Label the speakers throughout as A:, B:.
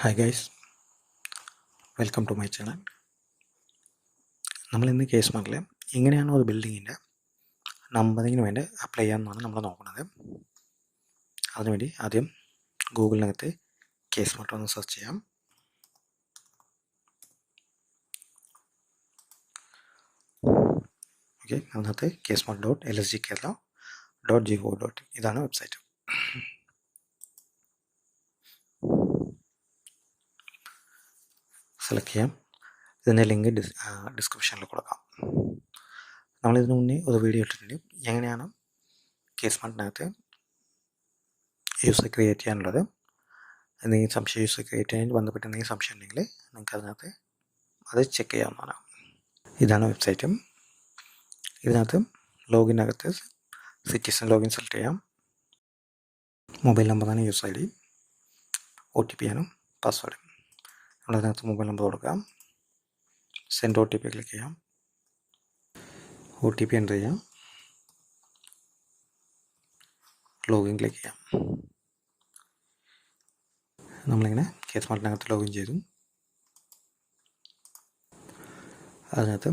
A: Hi guys, welcome to my channel. നമ്മളിന്ന് കേസ് മാർക്കിൽ എങ്ങനെയാണോ ഒരു ബിൽഡിങ്ങിൻ്റെ നമ്പറിങ്ങിന് വേണ്ടി അപ്ലൈ ചെയ്യാമെന്നാണ് നമ്മൾ നോക്കുന്നത്. അതിനുവേണ്ടി ആദ്യം ഗൂഗിളിനകത്ത് കേസ് മാർട്ട് ഒന്ന് സെർച്ച് ചെയ്യാം. ഓക്കെ, അതിനകത്ത് കേസ് മാർട്ട് .lsgkerala.gov.in ഇതാണ് വെബ്സൈറ്റ്. സെലക്ട് ചെയ്യാം. ഇതിൻ്റെ ലിങ്ക് ഡിസ്ക്രിപ്ഷനിൽ കൊടുക്കാം. നമ്മളിതിനു മുന്നേ ഒരു വീഡിയോ ഇട്ടിട്ടുണ്ട്, എങ്ങനെയാണ് കേസ് മാർട്ടിനകത്ത് യൂസർ ക്രിയേറ്റ് ചെയ്യാനുള്ളത്. എന്തെങ്കിലും സംശയം യൂസർ ക്രിയേറ്റ് ചെയ്യാൻ ബന്ധപ്പെട്ട് എന്തെങ്കിലും സംശയം ഉണ്ടെങ്കിൽ നിങ്ങൾക്ക് അതിനകത്ത് അത് ചെക്ക് ചെയ്യാവുന്നതാണ്. ഇതാണ് വെബ്സൈറ്റും. ഇതിനകത്ത് ലോഗിനകത്ത് സിറ്റിസൺ ലോഗിൻ സെലക്ട് ചെയ്യാം. മൊബൈൽ നമ്പറാണ് യൂസർ ID, OTP ആണ് പാസ്വേഡ്. നമ്മളതിനകത്ത് മൊബൈൽ നമ്പർ കൊടുക്കാം. സെൻഡ് OTP ക്ലിക്ക് ചെയ്യാം. OTP എൻ്റർ ചെയ്യാം. ലോഗിൻ ക്ലിക്ക് ചെയ്യാം. നമ്മളിങ്ങനെ കേസ് മാർട്ടിനകത്ത് ലോഗിൻ ചെയ്തു. അതിനകത്ത്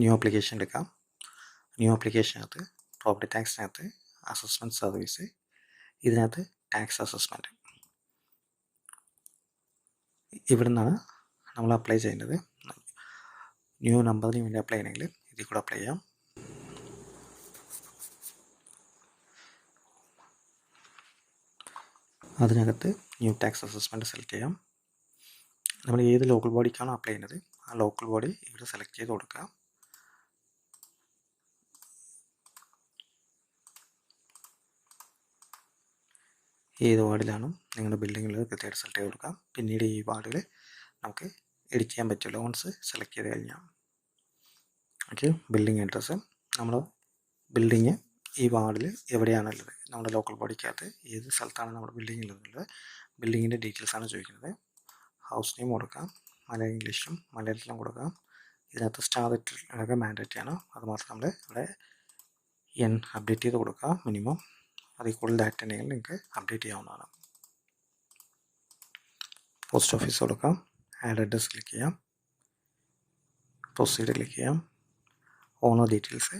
A: ന്യൂ ആപ്ലിക്കേഷൻ എടുക്കാം. ന്യൂ ആപ്ലിക്കേഷനകത്ത് പ്രോപ്പർട്ടി ടാക്സിനകത്ത് അസസ്മെൻറ്റ് സർവീസ്, ഇതിനകത്ത് ടാക്സ് അസസ്മെൻറ്റ്, ഇവിടെ നിന്നാണ് നമ്മൾ അപ്ലൈ ചെയ്യേണ്ടത്. ന്യൂ നമ്പറിന് വേണ്ടി അപ്ലൈ ചെയ്യണമെങ്കിൽ ഇതിൽ കൂടെ അപ്ലൈ ചെയ്യാം. അതിനകത്ത് ന്യൂ ടാക്സ് അസസ്മെൻറ്റ് സെലക്ട് ചെയ്യാം. നമ്മൾ ഏത് ലോക്കൽ ബോഡിക്കാണോ അപ്ലൈ ചെയ്യുന്നത് ആ ലോക്കൽ ബോഡി ഇവിടെ സെലക്ട് ചെയ്ത് കൊടുക്കുക. ഏത് വാർഡിലാണ് നിങ്ങളുടെ ബിൽഡിങ്ങിൽ കൃത്യമായിട്ട് സെലക്ട് ചെയ്ത് കൊടുക്കാം. പിന്നീട് ഈ വാർഡിൽ നമുക്ക് എഡിറ്റ് ചെയ്യാൻ പറ്റില്ല വൺസ് സെലക്ട് ചെയ്ത് കഴിഞ്ഞാൽ. ഓക്കെ, ബിൽഡിംഗ് അഡ്രസ്സ്, നമ്മൾ ബിൽഡിങ് ഈ വാർഡിൽ എവിടെയാണുള്ളത്, നമ്മുടെ ലോക്കൽ ബോഡിക്കകത്ത് ഏത് സ്ഥലത്താണ് നമ്മുടെ ബിൽഡിങ്ങിലുള്ളത്, ബിൽഡിങ്ങിൻ്റെ ഡീറ്റെയിൽസാണ് ചോദിക്കുന്നത്. ഹൗസ് നെയിം കൊടുക്കാം, ഇംഗ്ലീഷിലും മലയാളത്തിലും കൊടുക്കാം. ഇതിനകത്ത് സ്റ്റാർ ഇട്ടൊക്കെ മാൻഡേറ്ററി ആണ്. അതുമാത്രം നമ്മൾ ഇവിടെ അപ്ഡേറ്റ് ചെയ്ത് കൊടുക്കുക മിനിമം. അതിൽ കൂടുതൽ ഡാറ്റ ഉണ്ടെങ്കിൽ നിങ്ങൾക്ക് അപ്ഡേറ്റ് ചെയ്യാവുന്നതാണ്. പോസ്റ്റ് ഓഫീസ് കൊടുക്കാം. ആഡ് അഡ്രസ് ക്ലിക്ക് ചെയ്യാം. പ്രൊസീഡ് ക്ലിക്ക് ചെയ്യാം. ഓണർ ഡീറ്റെയിൽസ്,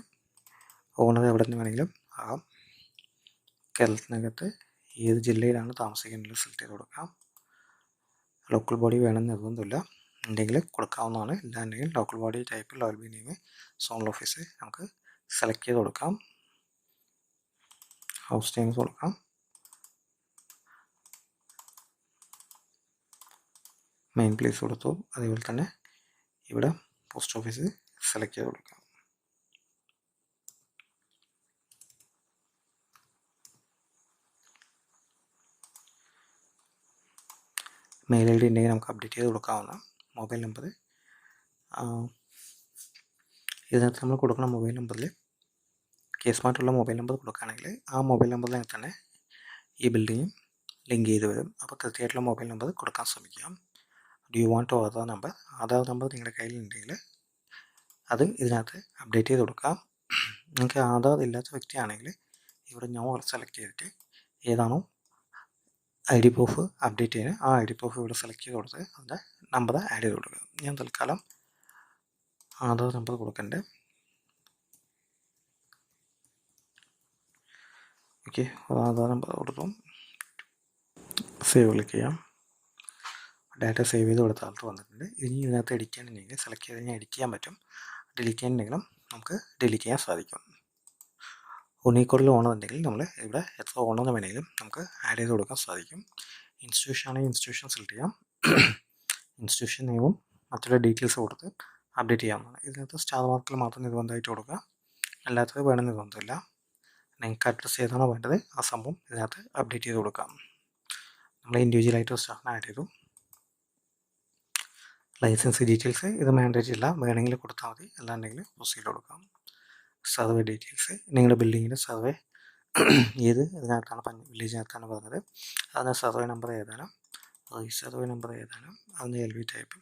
A: ഓണർ എവിടെ നിന്ന് വേണമെങ്കിലും ആകാം. കേരളത്തിനകത്ത് ഏത് ജില്ലയിലാണ് താമസിക്കുന്നത് സെലക്ട് ചെയ്ത് കൊടുക്കാം. ലോക്കൽ ബോഡി വേണമെന്ന് നിർബന്ധമില്ല, ഉണ്ടെങ്കിൽ കൊടുക്കാവുന്നതാണ്. ഇല്ലാണ്ടെങ്കിൽ ലോക്കൽ ബോഡി ടൈപ്പ് ലോയൽ നെയിം സോണൽ ഓഫീസ് നമുക്ക് സെലക്ട് ചെയ്ത് കൊടുക്കാം. ഹൗസ് നെയിംസ് കൊടുക്കാം. മെയിൻ പ്ലേസ് കൊടുത്തു. അതേപോലെ തന്നെ ഇവിടെ പോസ്റ്റ് ഓഫീസ് സെലക്ട് ചെയ്ത് കൊടുക്കാം. മെയിൽ ID ഉണ്ടെങ്കിൽ നമുക്ക് അപ്ഡേറ്റ് ചെയ്ത് കൊടുക്കാവുന്ന. മൊബൈൽ നമ്പർ, ഇതിനകത്ത് നമ്മൾ കൊടുക്കുന്ന മൊബൈൽ നമ്പറിൽ കേസ് മാർട്ടുള്ള മൊബൈൽ നമ്പർ കൊടുക്കുകയാണെങ്കിൽ ആ മൊബൈൽ നമ്പറിൽ തന്നെ ഈ ബിൽഡിങ്ങും ലിങ്ക് ചെയ്ത് വരും. അപ്പോൾ കൃത്യമായിട്ടുള്ള മൊബൈൽ നമ്പർ കൊടുക്കാൻ ശ്രമിക്കാം. Do you want Aadhaar number, Aadhaar number നിങ്ങളുടെ കയ്യിലുണ്ടെങ്കിൽ അത് ഇതിനകത്ത് അപ്ഡേറ്റ് ചെയ്ത് കൊടുക്കാം. നിങ്ങൾക്ക് ആധാർ ഇല്ലാത്ത വ്യക്തിയാണെങ്കിൽ ഇവിടെ നോ സെലക്ട് ചെയ്തിട്ട് ഏതാണോ ID പ്രൂഫ് അപ്ഡേറ്റ് ചെയ്യാൻ ആ ID പ്രൂഫ് ഇവിടെ സെലക്ട് ചെയ്ത് കൊടുത്ത് അതിൻ്റെ നമ്പർ ആഡ് ചെയ്ത് കൊടുക്കുക. ഞാൻ തൽക്കാലം ആധാർ നമ്പർ കൊടുക്കണ്ടേ. ഓക്കെ, ആധാർ നമ്പർ കൊടുത്തു. സേവ് ക്ലിക്ക് ചെയ്യാം. ഡാറ്റ സേവ് ചെയ്ത് കൊടുത്ത ആൾക്ക് വന്നിട്ടുണ്ട്. ഇനി ഇതിനകത്ത് എഡിറ്റ് ചെയ്യാനുണ്ടെങ്കിൽ സെലക്ട് ചെയ്ത് കഴിഞ്ഞാൽ എഡിറ്റ് ചെയ്യാൻ പറ്റും. ഡിലീറ്റ് ചെയ്യാനുണ്ടെങ്കിലും നമുക്ക് ഡിലീറ്റ് ചെയ്യാൻ സാധിക്കും. ഒന്നിൽ ഓണറുണ്ടെങ്കിൽ നമ്മൾ ഇവിടെ എത്ര ഓണർ വേണമെങ്കിലും നമുക്ക് ആഡ് ചെയ്ത് കൊടുക്കാൻ സാധിക്കും. ഇൻസ്റ്റിറ്റ്യൂഷൻ ആണെങ്കിൽ ഇൻസ്റ്റിറ്റ്യൂഷൻ സെലക്ട് ചെയ്യാം. ഇൻസ്റ്റിറ്റ്യൂഷൻ നെയിമും മറ്റുള്ള ഡീറ്റെയിൽസ് കൊടുത്ത് അപ്ഡേറ്റ് ചെയ്യാവുന്നതാണ്. ഇതിനകത്ത് സ്റ്റാർ മാർക്കിൽ മാത്രം നിർബന്ധമായിട്ട് കൊടുക്കുക, അല്ലാത്തത് വേണം നിർബന്ധമില്ല. നിങ്ങൾക്ക് അഡ്രസ്സ് ഏതാണോ വേണ്ടത് ആ സംഭവം ഇതിനകത്ത് അപ്ഡേറ്റ് ചെയ്ത് കൊടുക്കാം. നമ്മൾ ഇൻഡിവിജ്വലായിട്ട് സ്റ്റാഫിനെ ആഡ് ചെയ്തു. ലൈസൻസ് ഡീറ്റെയിൽസ് ഇത് മാൻഡേറ്ററി ഇല്ല, വേണമെങ്കിൽ കൊടുത്താൽ മതി, അല്ലാണ്ടെങ്കിൽ പ്രൊസീഡ് കൊടുക്കാം. സർവേ ഡീറ്റെയിൽസ്, നിങ്ങളുടെ ബിൽഡിങ്ങിൻ്റെ സർവേ ഏത് ഇതിനകത്താണ് വില്ലേജിനകത്താണ് പറഞ്ഞത് അതിന് സർവേ നമ്പർ ഏതാണ്, സർവേ നമ്പർ ഏതാണ്, അതിന് LV ടൈപ്പ്,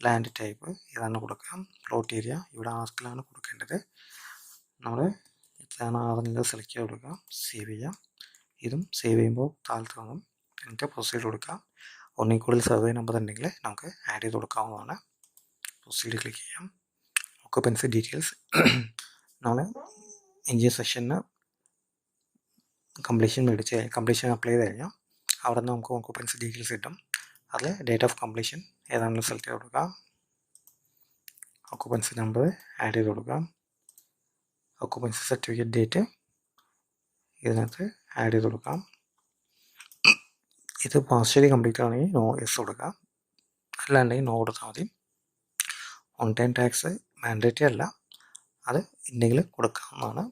A: ലാൻഡ് ടൈപ്പ് ഏതാണ് കൊടുക്കാം. പ്ലോട്ട് ഏരിയ ഇവിടെ ആസ്കിലാണ് കൊടുക്കേണ്ടത്. നമ്മൾ എത്രയാണ് ആവുന്നത് സെലക്ട് ചെയ്ത് കൊടുക്കാം. സേവ് ചെയ്യാം. ഇതും സേവ് ചെയ്യുമ്പോൾ താഴത്ത് വന്നും എന്നിട്ട് പ്രൊസീഡ് കൊടുക്കാം. ഒന്നിൽ കൂടുതൽ സർവേ നമ്പർ ഉണ്ടെങ്കിൽ നമുക്ക് ആഡ് ചെയ്ത് കൊടുക്കാവുന്നതാണ്. പ്രൊസീഡ് ക്ലിക്ക് ചെയ്യാം. ഒക്കുപ്പൻസി ഡീറ്റെയിൽസ് നമ്മൾ എൻജിനിയർ സെക്ഷന് കംപ്ലീഷൻ അപ്ലൈ ചെയ്ത് കഴിഞ്ഞാൽ അവിടെ നിന്ന് നമുക്ക് ഒക്കുപ്പൻസി ഡീറ്റെയിൽസ് കിട്ടും. അതിൽ ഡേറ്റ് ഓഫ് കംപ്ലീഷൻ ഏതാണെന്ന് സെലക്ട് ചെയ്ത് കൊടുക്കാം. ഒക്കുപ്പൻസി നമ്പർ ആഡ് ചെയ്ത് കൊടുക്കാം. ഒക്കുപ്പൻസി സർട്ടിഫിക്കറ്റ് ഡേറ്റ് ഇതിനകത്ത് ആഡ് ചെയ്ത് കൊടുക്കാം. ഇത് പാർഷ്യലി കംപ്ലീറ്റ് ആണെങ്കിൽ നോ എസ് കൊടുക്കാം, അല്ലാണ്ടെങ്കിൽ നോ കൊടുത്താൽ മതി. ഓൺ ടൈം ടാക്സ് മാൻഡേറ്ററി അല്ല, അത് ഉണ്ടെങ്കിൽ കൊടുക്കാവുന്നതാണ്.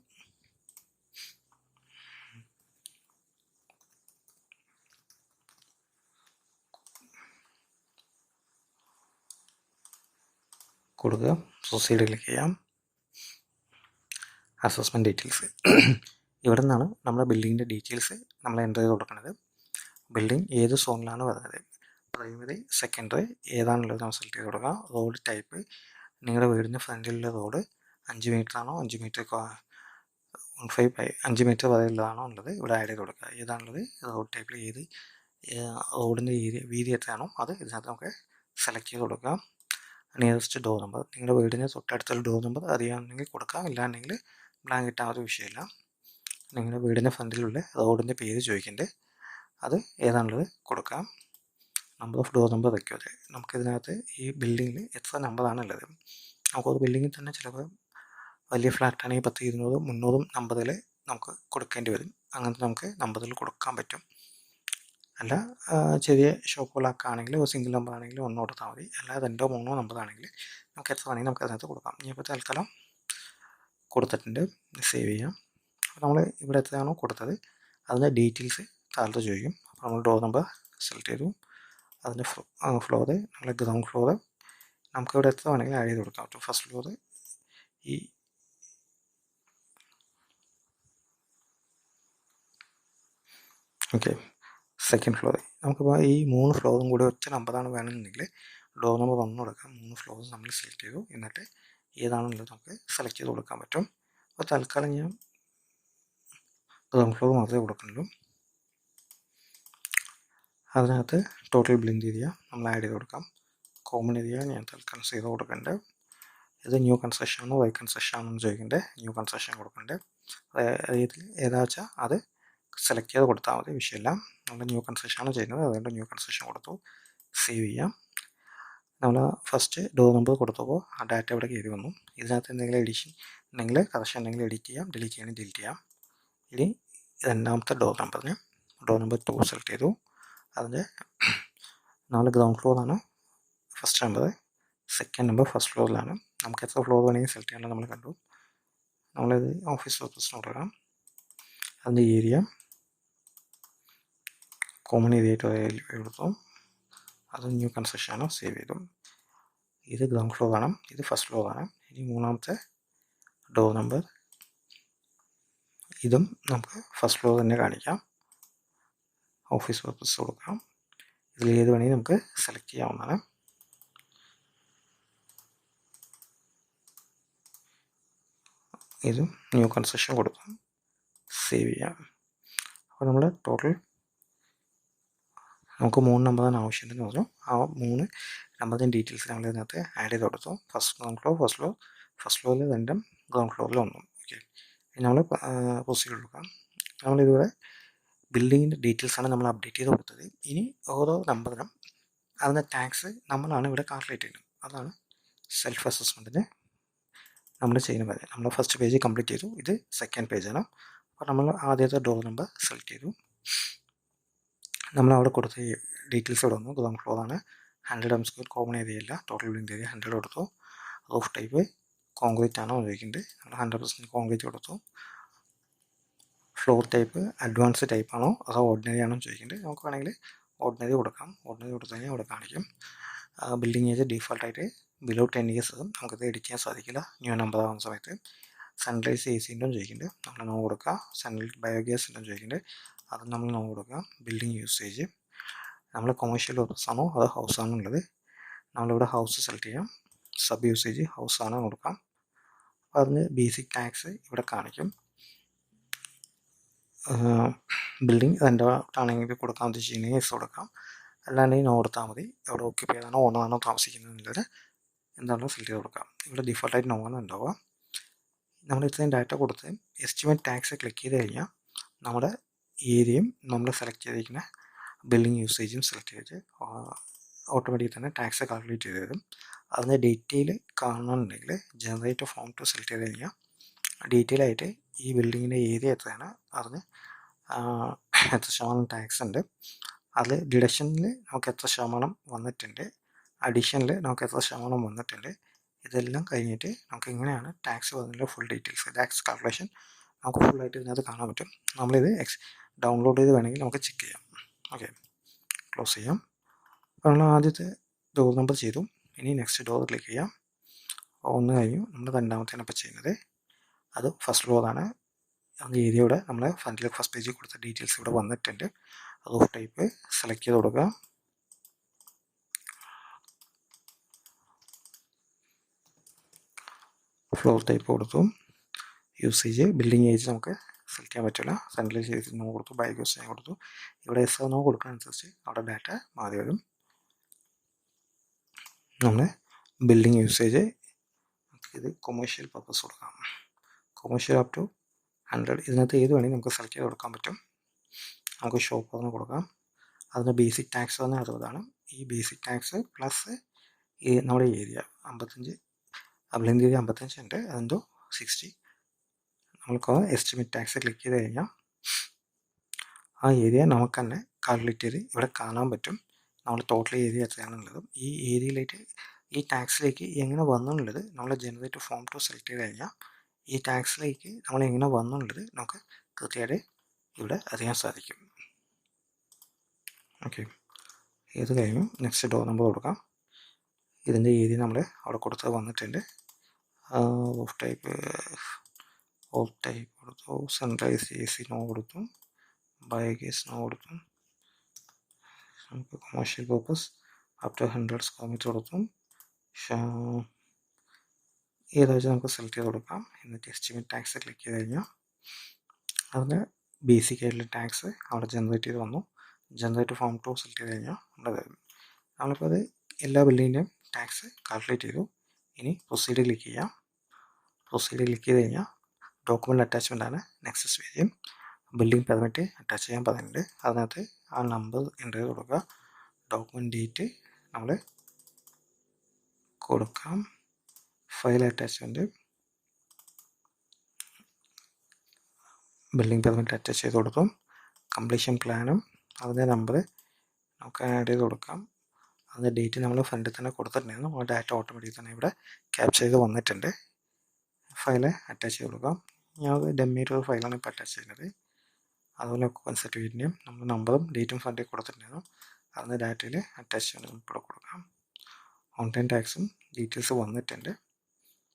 A: കൊടുക്കുക. പ്രൊസീഡ് ക്ലിക്ക് ചെയ്യാം. അസസ്മെൻറ്റ് ഡീറ്റെയിൽസ് ഇവിടെ നിന്നാണ് നമ്മുടെ ബിൽഡിങ്ങിൻ്റെ ഡീറ്റെയിൽസ് നമ്മൾ എൻ്റർ ചെയ്ത് കൊടുക്കുന്നത്. ബിൽഡിംഗ് ഏത് സോണിലാണ് വരുന്നത്, പ്രൈമറി സെക്കൻഡറി ഏതാണുള്ളത് നമ്മൾ സെലക്ട് ചെയ്ത് കൊടുക്കുക. റോഡ് ടൈപ്പ്, നിങ്ങളുടെ വീടിൻ്റെ ഫ്രണ്ടിലുള്ള റോഡ് 5 മീറ്റർ ആണോ 5 മീറ്റർ 5 മീറ്റർ വരെയുള്ളതാണോ ഉള്ളത് ഇവിടെ ആഡ് ചെയ്ത് കൊടുക്കുക. ഏതാണുള്ളത് റോഡ് ടൈപ്പിൽ ഏത് റോഡിൻ്റെ വീതി എത്രയാണോ അത് ഇതിനകത്ത് നമുക്ക് സെലക്ട് ചെയ്ത് കൊടുക്കാം. നിയറസ്റ്റ് ഡോർ നമ്പർ, നിങ്ങളുടെ വീടിന് തൊട്ടടുത്തുള്ള ഡോർ നമ്പർ അറിയാമെങ്കിൽ കൊടുക്കാം, ഇല്ലാണ്ടെങ്കിൽ ബ്ലാങ്ക് ഇട്ടാൽ ഒരു വിഷയമില്ല. നിങ്ങളുടെ വീടിൻ്റെ ഫ്രണ്ടിലുള്ള റോഡിൻ്റെ പേര് ചോദിക്കേണ്ടത് അത് ഏതാണുള്ളത് കൊടുക്കാം. നമ്പർ ഓഫ് ഡോർ നമ്പർ വയ്ക്കുക. നമുക്കിതിനകത്ത് ഈ ബിൽഡിങ്ങിൽ എത്ര നമ്പറാണുള്ളത്, നമുക്കൊരു ബിൽഡിങ്ങിൽ തന്നെ ചിലപ്പോൾ വലിയ ഫ്ലാറ്റാണെങ്കിൽ 10, 200, 300 നമ്പറിൽ നമുക്ക് കൊടുക്കേണ്ടി വരും. അങ്ങനത്തെ നമുക്ക് നമ്പറിൽ കൊടുക്കാൻ പറ്റും. അല്ല ചെറിയ ഷോപ്പുകളൊക്കെ ആണെങ്കിൽ ഒരു സിംഗിൾ നമ്പർ ആണെങ്കിൽ 1 കൊടുത്താൽ മതി, അല്ല 2, 3 നമ്പർ ആണെങ്കിൽ നമുക്ക് എത്ര വേണമെങ്കിൽ നമുക്ക് അതിനകത്ത് കൊടുക്കാം. ഇനിയിപ്പോൾ തൽക്കാലം കൊടുത്തിട്ടുണ്ട്, സേവ് ചെയ്യാം. അപ്പോൾ നമ്മൾ ഇവിടെ എത്രയാണോ കൊടുത്തത് അതിൻ്റെ ഡീറ്റെയിൽസ് താഴത്ത് ചോദിക്കും. അപ്പോൾ നമ്മൾ ഡോർ നമ്പർ സെലക്ട് ചെയ്തു. അതിൻ്റെ ഫ്ലോറ് നമ്മൾ ഗ്രൗണ്ട് ഫ്ലോറ് നമുക്കിവിടെ എത്ര വേണമെങ്കിൽ ആഡ് ചെയ്ത് കൊടുക്കാം. അപ്പോൾ ഫസ്റ്റ് ഫ്ലോറ് ഈ ഓക്കെ, സെക്കൻഡ് ഫ്ലോർ നമുക്കിപ്പോൾ ഈ 3 ഫ്ലോറും കൂടി ഒറ്റ നമ്പറാണ് വേണമെന്നുണ്ടെങ്കിൽ ഡോർ നമ്പർ 1 കൊടുക്കാം. 3 ഫ്ലോർ നമ്മൾ സെലക്ട് ചെയ്തു, എന്നിട്ട് ഏതാണെന്നുള്ളത് നമുക്ക് സെലക്ട് ചെയ്ത് കൊടുക്കാൻ പറ്റും. അപ്പോൾ തൽക്കാലം ഞാൻ ഗ്രൗണ്ട് ഫ്ലോർ മാത്രമേ കൊടുക്കുന്നുള്ളൂ. അതിനകത്ത് ടോട്ടൽ ബിൽഡിംഗ് ഏരിയ നമ്മൾ ആഡ് ചെയ്ത് കൊടുക്കാം. കോമൺ ഏരിയ ഞാൻ തൽക്കാലം 0 കൊടുക്കേണ്ടത്. ഇത് ന്യൂ കൺസ്ട്രക്ഷൻ ആണോ വൈ കൺസ്ട്രക്ഷൻ ആണോ എന്ന് ചോദിക്കേണ്ടത്, ന്യൂ കൺസ്ട്രക്ഷൻ കൊടുക്കേണ്ടത്. ഇതിൽ ഏതാ വെച്ചാൽ അത് സെലക്ട് ചെയ്ത് കൊടുത്താൽ മതി, വിഷയമില്ല. നമ്മൾ ന്യൂ കൺസ്ട്രക്ഷൻ ആണ് ചെയ്യുന്നത്, അതുകൊണ്ട് ന്യൂ കൺസ്ട്രക്ഷൻ കൊടുത്തു. സേവ് ചെയ്യാം. നമ്മൾ ഫസ്റ്റ് ഡോർ നമ്പർ കൊടുത്തപ്പോൾ ആ ഡാറ്റ ഇവിടെ കയറി വന്നു. ഇതിനകത്ത് എന്തെങ്കിലും എഡിഷൻ ഉണ്ടെങ്കിൽ കറക്ഷൻ ഉണ്ടെങ്കിൽ എഡിറ്റ് ചെയ്യാം, ഡിലീറ്റ് ചെയ്യണമെങ്കിൽ ഡിലീറ്റ് ചെയ്യാം. ഇനി രണ്ടാമത്തെ ഡോർ നമ്പറിന് ഡോർ നമ്പർ 2 സെലക്ട് ചെയ്തു. അതിൻ്റെ നമ്മൾ ഗ്രൗണ്ട് ഫ്ലോറാണ് first number, second number first ഫ്ലോറിലാണ്. നമുക്ക് എത്ര ഫ്ലോർ വേണമെങ്കിൽ സെലക്ട് ചെയ്യാനുള്ള നമ്മൾ കണ്ടു. നമ്മളിത് ഓഫീസ് പർപ്പസിന് കൊടുക്കാം. അതിൻ്റെ ഏരിയ കോമൺ ഏരിയ ആയിട്ട് എടുത്തു. അത് ന്യൂ കൺസ്ട്രക്ഷൻ ആണ്, സേവ് ചെയ്തു. ഇത് ഗ്രൗണ്ട് ഫ്ലോർ ആണ്, ഇത് ഫസ്റ്റ് ഫ്ലോർ ആണ്. ഇനി മൂന്നാമത്തെ ഡോർ നമ്പർ ഇതും നമുക്ക് ഫസ്റ്റ് ഫ്ലോർ തന്നെ കാണിക്കാം. ഓഫീസ് പർപ്പസ് കൊടുക്കാം. ഇതിൽ ഏത് വേണമെങ്കിൽ നമുക്ക് സെലക്ട് ചെയ്യാവുന്നതാണ്. ഇതും ന്യൂ കൺസ്ട്രക്ഷൻ കൊടുക്കാം, സേവ് ചെയ്യാം. അപ്പോൾ നമ്മൾ ടോട്ടൽ നമുക്ക് 3 നമ്പറാണ് ആവശ്യമുണ്ടെന്ന് പറഞ്ഞു. ആ 3 നമ്പറിൻ്റെ ഡീറ്റെയിൽസ് നമ്മൾ ഇതിനകത്ത് ആഡ് ചെയ്ത് കൊടുത്തു. ഫസ്റ്റ് ഫ്ലോറിൽ 2, ഗ്രൗണ്ട് ഫ്ലോറിൽ 1. ഓക്കെ, നമ്മൾ പ്രൊസീഡ് കൊടുക്കാം. നമ്മളിതുവരെ ബിൽഡിങ്ങിൻ്റെ ഡീറ്റെയിൽസാണ് നമ്മൾ അപ്ഡേറ്റ് ചെയ്ത് കൊടുത്തത്. ഇനി ഓരോ നമ്പറിനും അതിൻ്റെ ടാക്സ് നമ്മളാണ് ഇവിടെ കാൽക്കുലേറ്റ് ചെയ്യുന്നത്. അതാണ് സെൽഫ് അസസ്മെൻറ്റിന് നമ്മൾ ചെയ്യുന്ന കാര്യം. നമ്മൾ ഫസ്റ്റ് പേജ് കംപ്ലീറ്റ് ചെയ്തു, ഇത് സെക്കൻഡ് പേജാണ്. അപ്പോൾ നമ്മൾ ആദ്യത്തെ ഡോർ നമ്പർ സെലക്ട് ചെയ്തു. നമ്മൾ അവിടെ കൊടുത്ത ഡീറ്റെയിൽസ് ഇവിടെ വന്നു. ഗ്രൗണ്ട് ഫ്ലോറാണ്, 100 കോമൺ ഏരിയ ഇല്ല, ടോട്ടൽ ബിൽഡിംഗ് ഏരിയ 100 കൊടുത്തു. റൂഫ് ടൈപ്പ് കോൺക്രീറ്റ് ആണോ ഉപയോഗിക്കേണ്ടത്, നമ്മൾ 100% കോൺക്രീറ്റ് കൊടുത്തു. ഫ്ലോർ ടൈപ്പ് അഡ്വാൻസ് ടൈപ്പ് ആണോ അതോ ഓർഡിനറി ആണോ ചോദിക്കേണ്ടത്, നമുക്ക് വേണമെങ്കിൽ ഓർഡിനറി കൊടുക്കാം. ഓർഡിനറി കൊടുത്തു കഴിഞ്ഞാൽ അവിടെ കാണിക്കും. ബിൽഡിംഗ് ഏജ് ഡീഫോൾട്ടായിട്ട് ബിലോ 10 ഇയേഴ്സ് നമുക്ക് എഡിറ്റ് ചെയ്യാൻ സാധിക്കില്ല ന്യൂ നമ്പർ ആവുന്ന സമയത്ത്. സൺറൈസ് AC ഉണ്ടോ ചോദിക്കുന്നുണ്ട്, നമ്മൾ നോ കൊടുക്കുക. സൺലൈറ്റ് ബയോഗ്യാസ് ഉണ്ടോ ചോദിക്കുന്നുണ്ട്, അത് നമ്മൾ നോ കൊടുക്കുക. ബിൽഡിംഗ് യൂസേജ് നമ്മൾ കൊമേഴ്ഷ്യൽ പർപ്പസ് ആണോ അതോ ഹൗസ് ആണോ ഉള്ളത്, നമ്മളിവിടെ ഹൗസ് സെലക്ട് ചെയ്യാം. സബ് യൂസേജ് ഹൗസ് ആണ് കൊടുക്കാം. അപ്പോൾ അതിന് ബേസിക് ടാക്സ് ഇവിടെ കാണിക്കും. ബിൽഡിംഗ് റെൻ്റ് ആണെങ്കിൽ കൊടുക്കാൻ ഉദ്ദേശിച്ചിട്ടുണ്ടെങ്കിൽ എസ് കൊടുക്കാം, അല്ലാണ്ട് നോ കൊടുത്താൽ മതി. എവിടെ ഓക്യുപ്പൈ ചെയ്താണോ ഓണാണോ താമസിക്കുന്നത് എന്നുള്ളത് എന്താണോ സെലക്ട് ചെയ്ത് കൊടുക്കാം. ഇവിടെ ഡിഫോൾട്ടായിട്ട് നോ ആണ് ഉണ്ടാവുക. നമ്മൾ ഇത്രയും ഡാറ്റ കൊടുത്ത് എസ്റ്റിമേറ്റ് ടാക്സ് ക്ലിക്ക് ചെയ്ത് കഴിഞ്ഞാൽ നമ്മുടെ ഏരിയയും നമ്മൾ സെലക്ട് ചെയ്തിരിക്കുന്ന ബില്ലിംഗ് യൂസേജും സെലക്ട് ചെയ്ത് ഓട്ടോമാറ്റിക് തന്നെ ടാക്സ് കാൽക്കുലേറ്റ് ചെയ്ത് തരും. അതിൻ്റെ ഡീറ്റെയിൽ കാണണമെന്നുണ്ടെങ്കിൽ ജനറേറ്റ് ഫോം ടു സെലക്ട് ചെയ്ത് കഴിഞ്ഞാൽ ഡീറ്റെയിൽ ആയിട്ട് ഈ ബിൽഡിങ്ങിൻ്റെ ഏരിയ എത്രയാണ്, അതിന് എത്ര ശതമാനം ടാക്സ് ഉണ്ട്, അതിൽ ഡിഡക്ഷനിൽ നമുക്ക് എത്ര ശതമാനം വന്നിട്ടുണ്ട്, അഡീഷനിൽ നമുക്ക് എത്ര ശതമാനം വന്നിട്ടുണ്ട്, ഇതെല്ലാം കഴിഞ്ഞിട്ട് നമുക്ക് എങ്ങനെയാണ് ടാക്സ് വന്നതിൻ്റെ ഫുൾ ഡീറ്റെയിൽസ് ടാക്സ് കാൽക്കുലേഷൻ നമുക്ക് ഫുള്ളായിട്ട് ഇതിനകത്ത് കാണാൻ പറ്റും. നമ്മളിത് ഡൗൺലോഡ് ചെയ്ത് വേണമെങ്കിൽ നമുക്ക് ചെക്ക് ചെയ്യാം. ഓക്കെ, ക്ലോസ് ചെയ്യാം. നമ്മൾ ആദ്യത്തെ ഡോർ നമ്പർ ചെയ്തു. ഇനി നെക്സ്റ്റ് ഡോർ ക്ലിക്ക് ചെയ്യാം. ഒന്ന് കഴിഞ്ഞു. നമ്മൾ രണ്ടാമത്തെയാണ് ഇപ്പോൾ ചെയ്യുന്നത്. അത് ഫസ്റ്റ് ഡോറാണ്. അത് ഏരിയയുടെ നമ്മൾ ഫ്രണ്ടിൽ ഫസ്റ്റ് പേജിൽ കൊടുത്ത ഡീറ്റെയിൽസ് ഇവിടെ വന്നിട്ടുണ്ട്. അത് ഓഫ് ടൈപ്പ് സെലക്ട് ചെയ്ത് കൊടുക്കുക. ഫ്ലോർ ടൈപ്പ് കൊടുത്തു. യൂസേജ് ബിൽഡിംഗ് ഏജ് നമുക്ക് സെലക്ട് ചെയ്യാൻ പറ്റില്ല. ഫ്രണ്ടിൽ ചെയ്ത് നോ കൊടുത്തു. ബൈ യൂസ് കൊടുത്തു. ഇവിടെ എസ് നോ കൊടുക്കുന്നതനുസരിച്ച് അവിടെ ഡാറ്റ മാറി വരും. നമ്മൾ ബിൽഡിംഗ് യൂസേജ് ഇത് കൊമേഴ്ഷ്യൽ പർപ്പസ് കൊടുക്കാം. Commercial up to 100. ഇതിനകത്ത് ഏത് വേണമെങ്കിൽ നമുക്ക് സെലക്ട് ചെയ്ത് കൊടുക്കാൻ പറ്റും. നമുക്ക് ഷോപ്പ് എന്ന് കൊടുക്കാം. അതിൻ്റെ ബേസിക് ടാക്സ് തന്നെ 60ആണ്. ഈ ബേസിക് ടാക്സ് പ്ലസ് ഈ നമ്മുടെ ഏരിയ 55 ബില്ലിംഗ് ഏരിയ 55 ഉണ്ട്. അതെന്തോ 60. നമുക്ക് എസ്റ്റിമേറ്റ് ടാക്സ് ക്ലിക്ക് ചെയ്ത് കഴിഞ്ഞാൽ ആ ഏരിയ നമുക്ക് തന്നെ കാൽക്കുലേറ്റ് ചെയ്ത് ഇവിടെ കാണാൻ പറ്റും. നമ്മൾ ടോട്ടൽ ഏരിയ എത്രയാണെന്നുള്ളതും ഈ ഏരിയയിലേക്ക് ഈ ടാക്സിലേക്ക് എങ്ങനെ വന്നുള്ളത് നമ്മൾ ജനറേറ്റ് ഫോം ടു സെലക്ട് ചെയ്ത് കഴിഞ്ഞാൽ ഈ ടാക്സിലേക്ക് നമ്മൾ എങ്ങനെ വന്നുള്ളത് നമുക്ക് കൃത്യമായിട്ട് ഇവിടെ അറിയാൻ സാധിക്കും. ഓക്കെ, ഇത് കഴിഞ്ഞു. നെക്സ്റ്റ് ഡോർ നമ്പർ കൊടുക്കാം. ഇതിൻ്റെ ഏരിയ നമ്മൾ അവിടെ കൊടുത്തത് വന്നിട്ടുണ്ട്. ഓഫ് ടൈപ്പ് കൊടുത്തു. സൺറൈസ് AC നോ കൊടുത്തു. ബയോഗ്യാസ് നോ കൊടുത്തു. നമുക്ക് commercial purpose up to 100 square metre കൊടുത്തു. ഏതാഴ്ച നമുക്ക് സെലക്ട് ചെയ്ത് കൊടുക്കാം. എന്നിട്ട് എസ്റ്റിമേറ്റ് ടാക്സ് ക്ലിക്ക് ചെയ്ത് കഴിഞ്ഞാൽ അതിന് ബേസിക് ആയിട്ടുള്ള ടാക്സ് അവിടെ ജനറേറ്റ് ചെയ്ത് വന്നു. ജനറേറ്റ് ഫോം ടു സെലക്ട് ചെയ്ത് കഴിഞ്ഞാൽ നമ്മളിപ്പോൾ അത് എല്ലാ ബില്ലിൻ്റെയും ടാക്സ് കാൽക്കുലേറ്റ് ചെയ്തു. ഇനി പ്രൊസീഡ് ക്ലിക്ക് ചെയ്യാം. പ്രൊസീഡ് ക്ലിക്ക് ചെയ്ത് കഴിഞ്ഞാൽ ഡോക്യുമെൻ്റ് അറ്റാച്ച്മെൻ്റ് ആണ് next stage. Building permit attach ചെയ്യാൻ പറയുന്നുണ്ട്. അതിനകത്ത് ആ നമ്പർ എൻ്റർ ചെയ്ത് കൊടുക്കുക. ഡോക്യുമെൻ്റ് ഡേറ്റ് നമ്മൾ കൊടുക്കാം. File attachment building permit attach ചെയ്ത് കൊടുത്തു. കംപ്ലീഷൻ പ്ലാനും അതിൻ്റെ നമ്പർ നമുക്ക് ആഡ് ചെയ്ത് കൊടുക്കാം. അതിൻ്റെ ഡേറ്റ് നമ്മൾ ഫ്രണ്ടിൽ തന്നെ കൊടുത്തിട്ടുണ്ടായിരുന്നു. ആ ഡാറ്റ ഓട്ടോമാറ്റിക് തന്നെ ഇവിടെ ക്യാപ്ചർ ചെയ്ത് വന്നിട്ടുണ്ട്. ഫയൽ അറ്റാച്ച് ചെയ്ത് കൊടുക്കാം. ഞാൻ ഡെമ്മിയുടെ ഒരു ഫയലാണ് ഇപ്പോൾ അറ്റാച്ച് ചെയ്യുന്നത്. അതുപോലെ സർട്ടിഫിക്കറ്റിൻ്റെയും നമ്മൾ നമ്പറും ഡേറ്റും ഫ്രണ്ടിൽ കൊടുത്തിട്ടുണ്ടായിരുന്നു. അതിൻ്റെ ഡാറ്റയിൽ അറ്റാച്ച് ചെയ്യാൻ നമുക്ക് ഇവിടെ കൊടുക്കാം. ഓൺ ടൈം ടാക്സും ഡീറ്റെയിൽസ് വന്നിട്ടുണ്ട്.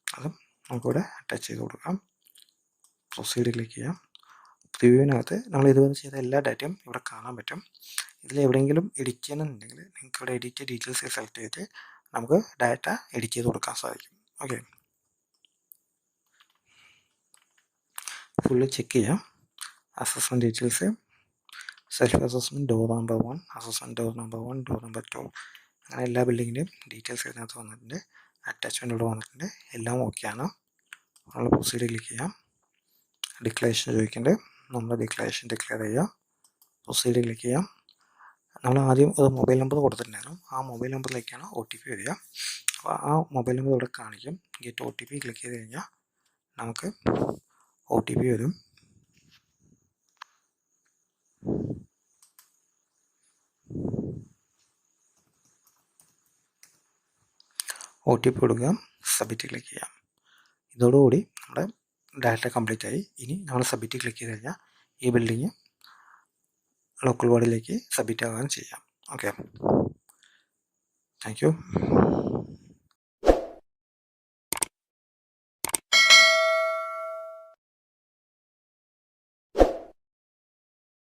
A: അതും നമുക്കിവിടെ അറ്റാച്ച് ചെയ്ത് കൊടുക്കാം. പ്രൊസീഡ് ക്ലിക്ക് ചെയ്യാം. പ്രിവ്യൂവിനകത്ത് നമ്മൾ ഇതുവരെ ചെയ്ത എല്ലാ ഡാറ്റയും ഇവിടെ കാണാൻ പറ്റും. ഇതിൽ എവിടെയെങ്കിലും എഡിറ്റ് ചെയ്യണമെന്നുണ്ടെങ്കിൽ നിങ്ങൾക്ക് ഇവിടെ എഡിറ്റ് ഡീറ്റെയിൽസ് സെലക്ട് ചെയ്തിട്ട് നമുക്ക് ഡാറ്റ എഡിറ്റ് ചെയ്ത് കൊടുക്കാൻ സാധിക്കും. ഓക്കെ, ഫുള്ള് ചെക്ക് ചെയ്യാം. Assessment details, self assessment door number 1, assessment door number 1, door number 2, അങ്ങനെ എല്ലാ ബിൽഡിങ്ങിൻ്റെയും ഡീറ്റെയിൽസ് ഇതിനകത്ത് വന്നിട്ടുണ്ട്. അറ്റാച്ച്മെൻറ്റ് ഇവിടെ വന്നിട്ടുണ്ട്. എല്ലാം ഓക്കെയാണ്. നമ്മൾ പ്രൊസീഡ് ക്ലിക്ക് ചെയ്യാം. ഡിക്ലറേഷൻ ചോദിക്കേണ്ടത് നമ്മൾ ഡിക്ലറേഷൻ ഡിക്ലെയർ ചെയ്യാം. പ്രൊസീഡ് ക്ലിക്ക് ചെയ്യാം. നമ്മൾ ആദ്യം ഒരു മൊബൈൽ നമ്പർ കൊടുത്തിട്ടുണ്ടായിരുന്നു. ആ മൊബൈൽ നമ്പറിലേക്കാണ് OTP വരിക. അപ്പോൾ ആ മൊബൈൽ നമ്പർ ഇവിടെ കാണിക്കും. ഗെറ്റ് OTP ക്ലിക്ക് ചെയ്ത് കഴിഞ്ഞാൽ നമുക്ക് OTP വരും. OTP കൊടുക്കുക. സബ്മിറ്റ് ക്ലിക്ക് ചെയ്യാം. ഇതോടുകൂടി നമ്മുടെ ഡാറ്റ കംപ്ലീറ്റ് ആയി. ഇനി നമ്മൾ സബ്മിറ്റ് ക്ലിക്ക് ചെയ്ത് കഴിഞ്ഞാൽ ഈ ബിൽഡിങ് ലോക്കൽ ബോഡിയിലേക്ക് സബ്മിറ്റ് ആകാൻ ചെയ്യാം. Okay, thank you.